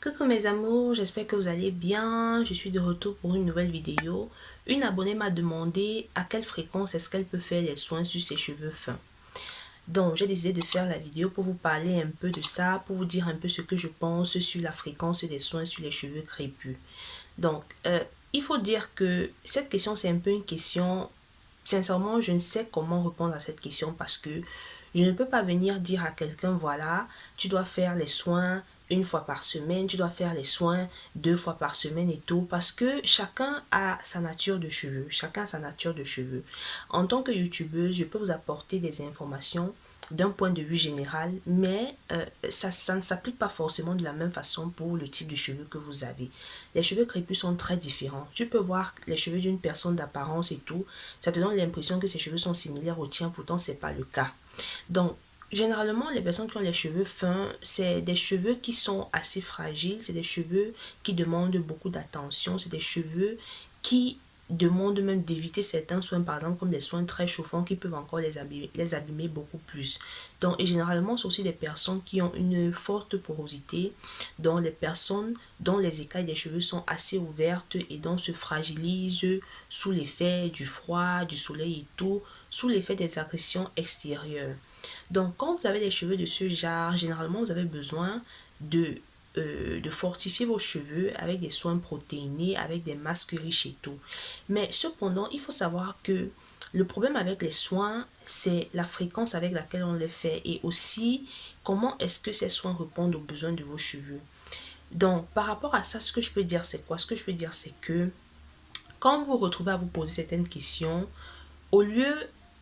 Coucou mes amours, j'espère que vous allez bien. Je suis de retour pour une nouvelle vidéo. Une abonnée m'a demandé à quelle fréquence est-ce qu'elle peut faire les soins sur ses cheveux fins. Donc j'ai décidé de faire la vidéo pour vous parler un peu de ça, pour vous dire un peu ce que je pense sur la fréquence des soins sur les cheveux crépus. Donc il faut dire que cette question c'est un peu une question, sincèrement je ne sais comment répondre à cette question parce que je ne peux pas venir dire à quelqu'un voilà, tu dois faire les soins une fois par semaine, tu dois faire les soins 2 fois par semaine et tout, parce que chacun a sa nature de cheveux, chacun a sa nature de cheveux. En tant que youtubeuse, je peux vous apporter des informations d'un point de vue général, mais ça ne s'applique pas forcément de la même façon pour le type de cheveux que vous avez. Les cheveux crépus sont très différents. Tu peux voir les cheveux d'une personne d'apparence et tout, ça te donne l'impression que ses cheveux sont similaires aux tiens, pourtant c'est pas le cas. Donc, généralement, les personnes qui ont les cheveux fins, c'est des cheveux qui sont assez fragiles, c'est des cheveux qui demandent beaucoup d'attention, c'est des cheveux qui demandent même d'éviter certains soins, par exemple comme des soins très chauffants qui peuvent encore les abîmer beaucoup plus. Donc, et généralement, c'est aussi des personnes qui ont une forte porosité, dont les personnes dont les écailles des cheveux sont assez ouvertes et dont se fragilisent sous l'effet du froid, du soleil et tout, sous l'effet des agressions extérieures. Donc, quand vous avez des cheveux de ce genre, généralement, vous avez besoin de fortifier vos cheveux avec des soins protéinés, avec des masques riches et tout. Mais cependant, il faut savoir que le problème avec les soins, c'est la fréquence avec laquelle on les fait et aussi comment est-ce que ces soins répondent aux besoins de vos cheveux. Donc, par rapport à ça, ce que je peux dire, c'est quoi? Ce que je peux dire, c'est que quand vous vous retrouvez à vous poser certaines questions, au lieu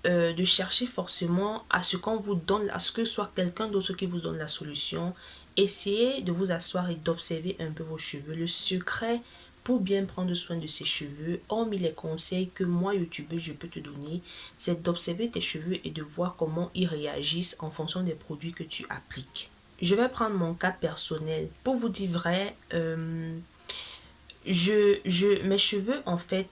de chercher forcément à ce qu'on vous donne, à ce que ce soit quelqu'un d'autre qui vous donne la solution, essayez de vous asseoir et d'observer un peu vos cheveux. Le secret pour bien prendre soin de ses cheveux, hormis les conseils que moi, YouTubeuse, je peux te donner, c'est d'observer tes cheveux et de voir comment ils réagissent en fonction des produits que tu appliques. Je vais prendre mon cas personnel. Pour vous dire vrai, mes cheveux en fait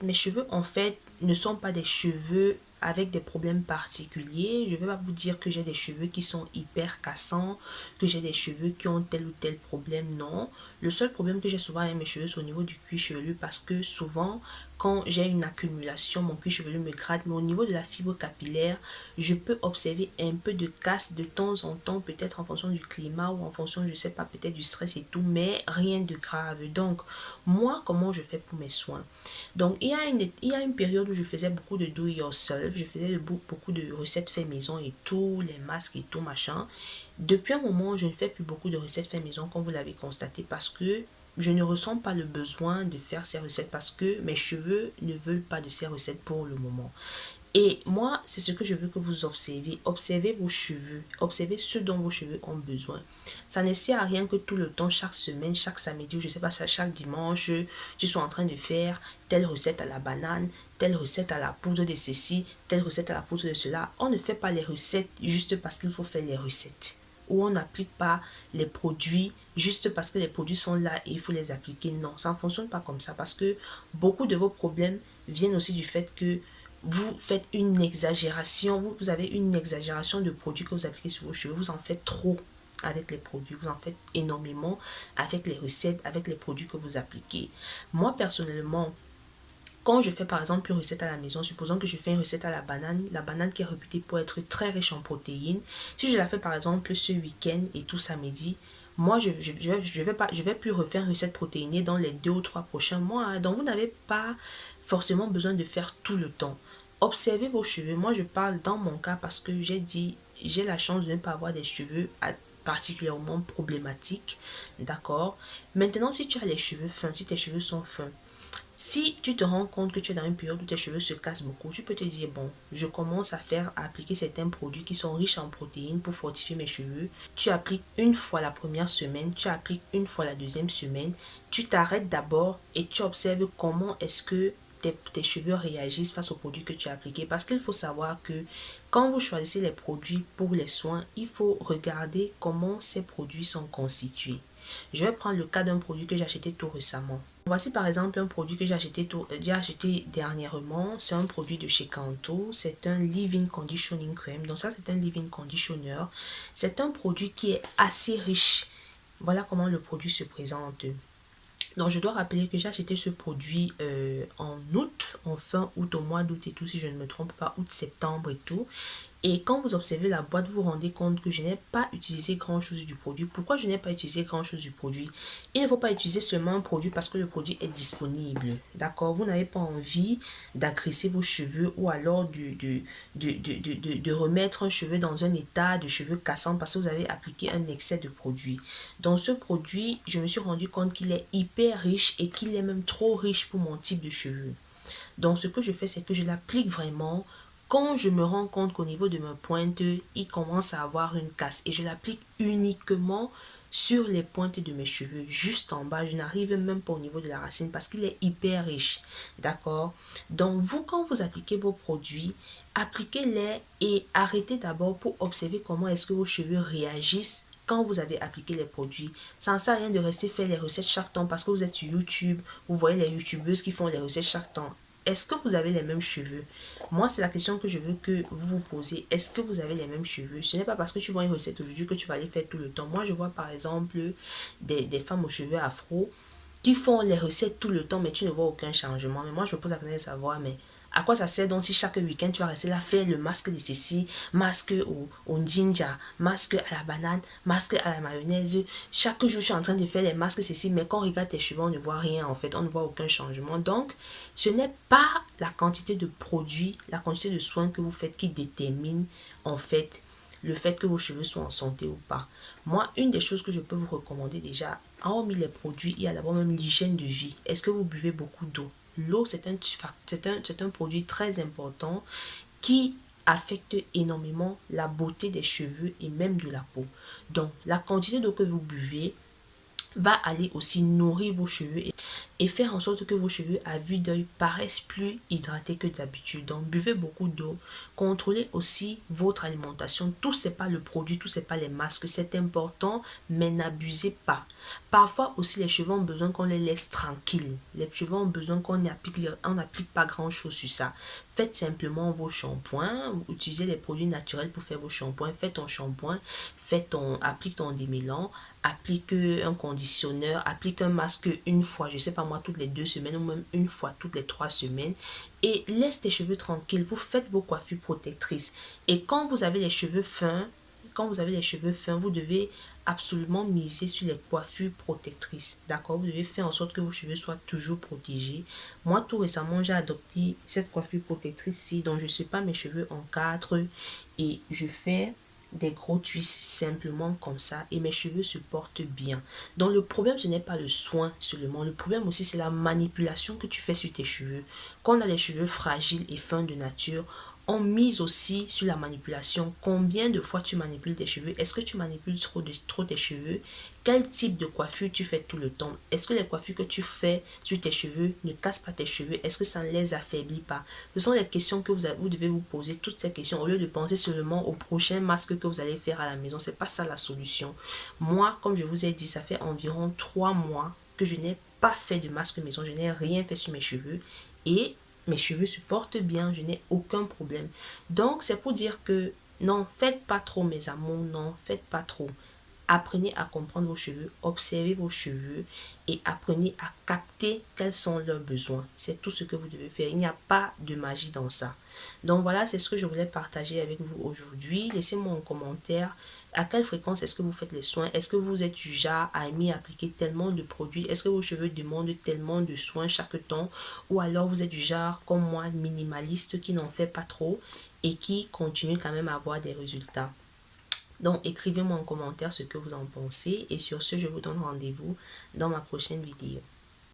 ne sont pas des cheveux avec des problèmes particuliers. Je ne vais pas vous dire que j'ai des cheveux qui sont hyper cassants, que j'ai des cheveux qui ont tel ou tel problème, non. Le seul problème que j'ai souvent avec mes cheveux, c'est au niveau du cuir chevelu parce que souvent, quand j'ai une accumulation, mon cuir chevelu me gratte, mais au niveau de la fibre capillaire, je peux observer un peu de casse de temps en temps, peut-être en fonction du climat ou en fonction, je sais pas, peut-être du stress et tout, mais rien de grave. Donc, moi, comment je fais pour mes soins? Donc, il y a une période où je faisais beaucoup de do it yourself, je faisais beaucoup de recettes fait maison et tout, les masques et tout, machin. Depuis un moment, je ne fais plus beaucoup de recettes fait maison, comme vous l'avez constaté, parce que je ne ressens pas le besoin de faire ces recettes parce que mes cheveux ne veulent pas de ces recettes pour le moment. Et moi, c'est ce que je veux que vous observez. Observez vos cheveux. Observez ce dont vos cheveux ont besoin. Ça ne sert à rien que tout le temps, chaque semaine, chaque samedi, ou je sais pas, chaque dimanche, je suis en train de faire telle recette à la banane, telle recette à la poudre de ceci, telle recette à la poudre de cela. On ne fait pas les recettes juste parce qu'il faut faire les recettes. Ou on n'applique pas les produits juste parce que les produits sont là et il faut les appliquer. Non, ça ne fonctionne pas comme ça parce que beaucoup de vos problèmes viennent aussi du fait que vous faites une exagération, vous avez une exagération de produits que vous appliquez sur vos cheveux, vous en faites trop avec les produits, vous en faites énormément avec les recettes, avec les produits que vous appliquez. Moi personnellement, quand je fais par exemple une recette à la maison, supposons que je fais une recette à la banane qui est réputée pour être très riche en protéines, si je la fais par exemple ce week-end et tout samedi, moi je vais plus refaire une recette protéinée dans les 2 ou 3 prochains mois, hein. Donc vous n'avez pas forcément besoin de faire tout le temps. Observez vos cheveux. Moi je parle dans mon cas parce que j'ai la chance de ne pas avoir des cheveux particulièrement problématiques, d'accord. Maintenant, si tu as les cheveux fins, si tes cheveux sont fins, si tu te rends compte que tu es dans une période où tes cheveux se cassent beaucoup, tu peux te dire, bon, je commence à appliquer certains produits qui sont riches en protéines pour fortifier mes cheveux. Tu appliques une fois la première semaine, tu appliques une fois la deuxième semaine, tu t'arrêtes d'abord et tu observes comment est-ce que tes cheveux réagissent face aux produits que tu as appliqués. Parce qu'il faut savoir que quand vous choisissez les produits pour les soins, il faut regarder comment ces produits sont constitués. Je vais prendre le cas d'un produit que j'ai acheté tout récemment. Voici par exemple un produit que j'ai acheté dernièrement. C'est un produit de chez Kanto. C'est un leave-in conditioning cream. Donc ça, c'est un leave-in conditioner. C'est un produit qui est assez riche. voilà comment le produit se présente. Donc, je dois rappeler que j'ai acheté ce produit en août, en fin août, au mois d'août et tout, si je ne me trompe pas, août-septembre et tout. Et quand vous observez la boîte, vous vous rendez compte que je n'ai pas utilisé grand-chose du produit. Pourquoi je n'ai pas utilisé grand-chose du produit? Il ne faut pas utiliser seulement un produit parce que le produit est disponible. D'accord? Vous n'avez pas envie d'agresser vos cheveux ou alors de remettre un cheveu dans un état de cheveux cassants parce que vous avez appliqué un excès de produit. Dans ce produit, je me suis rendu compte qu'il est hyper riche et qu'il est même trop riche pour mon type de cheveux. Donc, ce que je fais, c'est que je l'applique vraiment quand je me rends compte qu'au niveau de ma pointe, il commence à avoir une casse. Et je l'applique uniquement sur les pointes de mes cheveux, juste en bas. Je n'arrive même pas au niveau de la racine parce qu'il est hyper riche. D'accord? Donc, vous, quand vous appliquez vos produits, appliquez-les et arrêtez d'abord pour observer comment est-ce que vos cheveux réagissent quand vous avez appliqué les produits. Ça ne sert à rien de rester faire les recettes chaque temps parce que vous êtes sur YouTube, vous voyez les youtubeuses qui font les recettes chaque temps. Est-ce que vous avez les mêmes cheveux? Moi, c'est la question que je veux que vous vous posez. Est-ce que vous avez les mêmes cheveux? Ce n'est pas parce que tu vois une recette aujourd'hui que tu vas les faire tout le temps. Moi, je vois par exemple des femmes aux cheveux afro qui font les recettes tout le temps, mais tu ne vois aucun changement. Mais moi, je me pose la question de savoir, mais à quoi ça sert donc si chaque week-end tu vas rester là faire le masque de ceci, masque au ginger, masque à la banane, masque à la mayonnaise. Chaque jour, je suis en train de faire les masques ceci, mais quand on regarde tes cheveux, on ne voit rien en fait, on ne voit aucun changement. Donc, ce n'est pas la quantité de produits, la quantité de soins que vous faites qui détermine en fait le fait que vos cheveux soient en santé ou pas. Moi, une des choses que je peux vous recommander déjà, hormis les produits, il y a d'abord même l'hygiène de vie. Est-ce que vous buvez beaucoup d'eau? L'eau, c'est un produit très important qui affecte énormément la beauté des cheveux et même de la peau. Donc, la quantité d'eau que vous buvez va aller aussi nourrir vos cheveux et faire en sorte que vos cheveux à vue d'œil paraissent plus hydratés que d'habitude. Donc, buvez beaucoup d'eau. Contrôlez aussi votre alimentation. Tout, c'est pas le produit, tout, c'est pas les masques. C'est important, mais n'abusez pas. Parfois aussi, les cheveux ont besoin qu'on les laisse tranquilles. Les cheveux ont besoin qu'on n'applique pas grand-chose sur ça. Faites simplement vos shampoings. Utilisez les produits naturels pour faire vos shampoings. Faites ton shampoing. Applique ton démêlant. Applique un conditionneur, applique un masque une fois, je sais pas moi, toutes les 2 semaines ou même une fois toutes les 3 semaines et laisse tes cheveux tranquilles. Vous faites vos coiffures protectrices et quand vous avez les cheveux fins, vous devez absolument miser sur les coiffures protectrices, d'accord? Vous devez faire en sorte que vos cheveux soient toujours protégés. Moi, tout récemment, j'ai adopté cette coiffure protectrice-ci, donc je ne sais pas mes cheveux en 4 et je fais des gros twists simplement comme ça et mes cheveux se portent bien. Donc le problème ce n'est pas le soin seulement, le problème aussi c'est la manipulation que tu fais sur tes cheveux. Quand on a les cheveux fragiles et fins de nature, on mise aussi sur la manipulation. Combien de fois tu manipules tes cheveux? Est-ce que tu manipules trop tes cheveux? Quel type de coiffure tu fais tout le temps? Est-ce que les coiffures que tu fais sur tes cheveux ne cassent pas tes cheveux? Est-ce que ça ne les affaiblit pas? Ce sont les questions que vous devez vous poser, toutes ces questions, au lieu de penser seulement au prochain masque que vous allez faire à la maison. C'est pas ça la solution. Moi, comme je vous ai dit, ça fait environ 3 mois que je n'ai pas fait de masque maison. Je n'ai rien fait sur mes cheveux et mes cheveux se portent bien, je n'ai aucun problème. Donc, c'est pour dire que non, faites pas trop mes amours, non, faites pas trop. Apprenez à comprendre vos cheveux, observez vos cheveux et apprenez à capter quels sont leurs besoins. C'est tout ce que vous devez faire. Il n'y a pas de magie dans ça. Donc voilà, c'est ce que je voulais partager avec vous aujourd'hui. Laissez-moi en commentaire à quelle fréquence est-ce que vous faites les soins. Est-ce que vous êtes du genre à aimer appliquer tellement de produits? Est-ce que vos cheveux demandent tellement de soins chaque temps? Ou alors vous êtes du genre comme moi, minimaliste, qui n'en fait pas trop et qui continue quand même à avoir des résultats? Donc, écrivez-moi en commentaire ce que vous en pensez. Et sur ce, je vous donne rendez-vous dans ma prochaine vidéo.